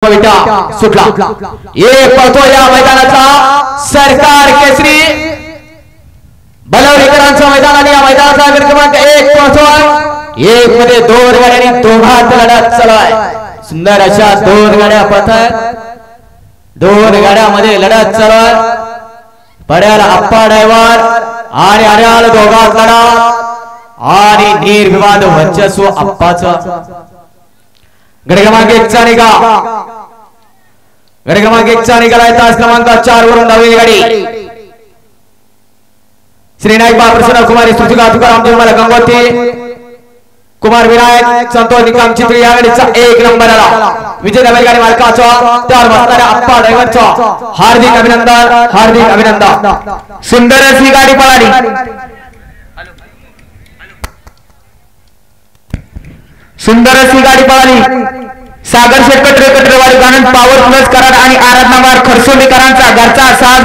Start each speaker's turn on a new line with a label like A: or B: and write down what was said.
A: सुटला एक पळतो या मैदानाचा सरकार केसरी बलवलीकरांचा मैदान आणि या मैदानाचा गट क्रमांक 1 पळतो एक मध्ये दोन गाड्यांनी दोघात लढत चालू आहे। सुंदर अशा दोन गाड्या पळतात, दोन गाड्यांमध्ये लढत चालू आहे। पड्याला अप्पा ड्रायव्हर आणि अड्याल दोघात लढा आणि निर्विवाद वर्चस्व अप्पाचं। गट क्रमांक 1 चा निकाल, गट क्रमांक 1 चा निकाल आहे तास क्रमांक 4 वरून नवी गाडी श्रीनाईक बाप्रसन्न कुमारी स्तुतिका तुकाराम निर्मला गंगोती कुमार विनायक संतोष निकम चित्री या गाडीचा 1 नंबर आला। विजय बैलगाडी मालकाचा त्यावर बसणाऱ्या अप्पा ड्रायव्हरचा हार्दिक अभिनंदन, हार्दिक अभिनंदन। सुंदर अशी गाडी पळाली, सुंदर अशी गाडी पळाली। सागर शेटकटरे कटरेवाडी गाणं पॉवर प्लस कराड आणि आराधनाबाद खरसोलीकरांचा घरचा साथ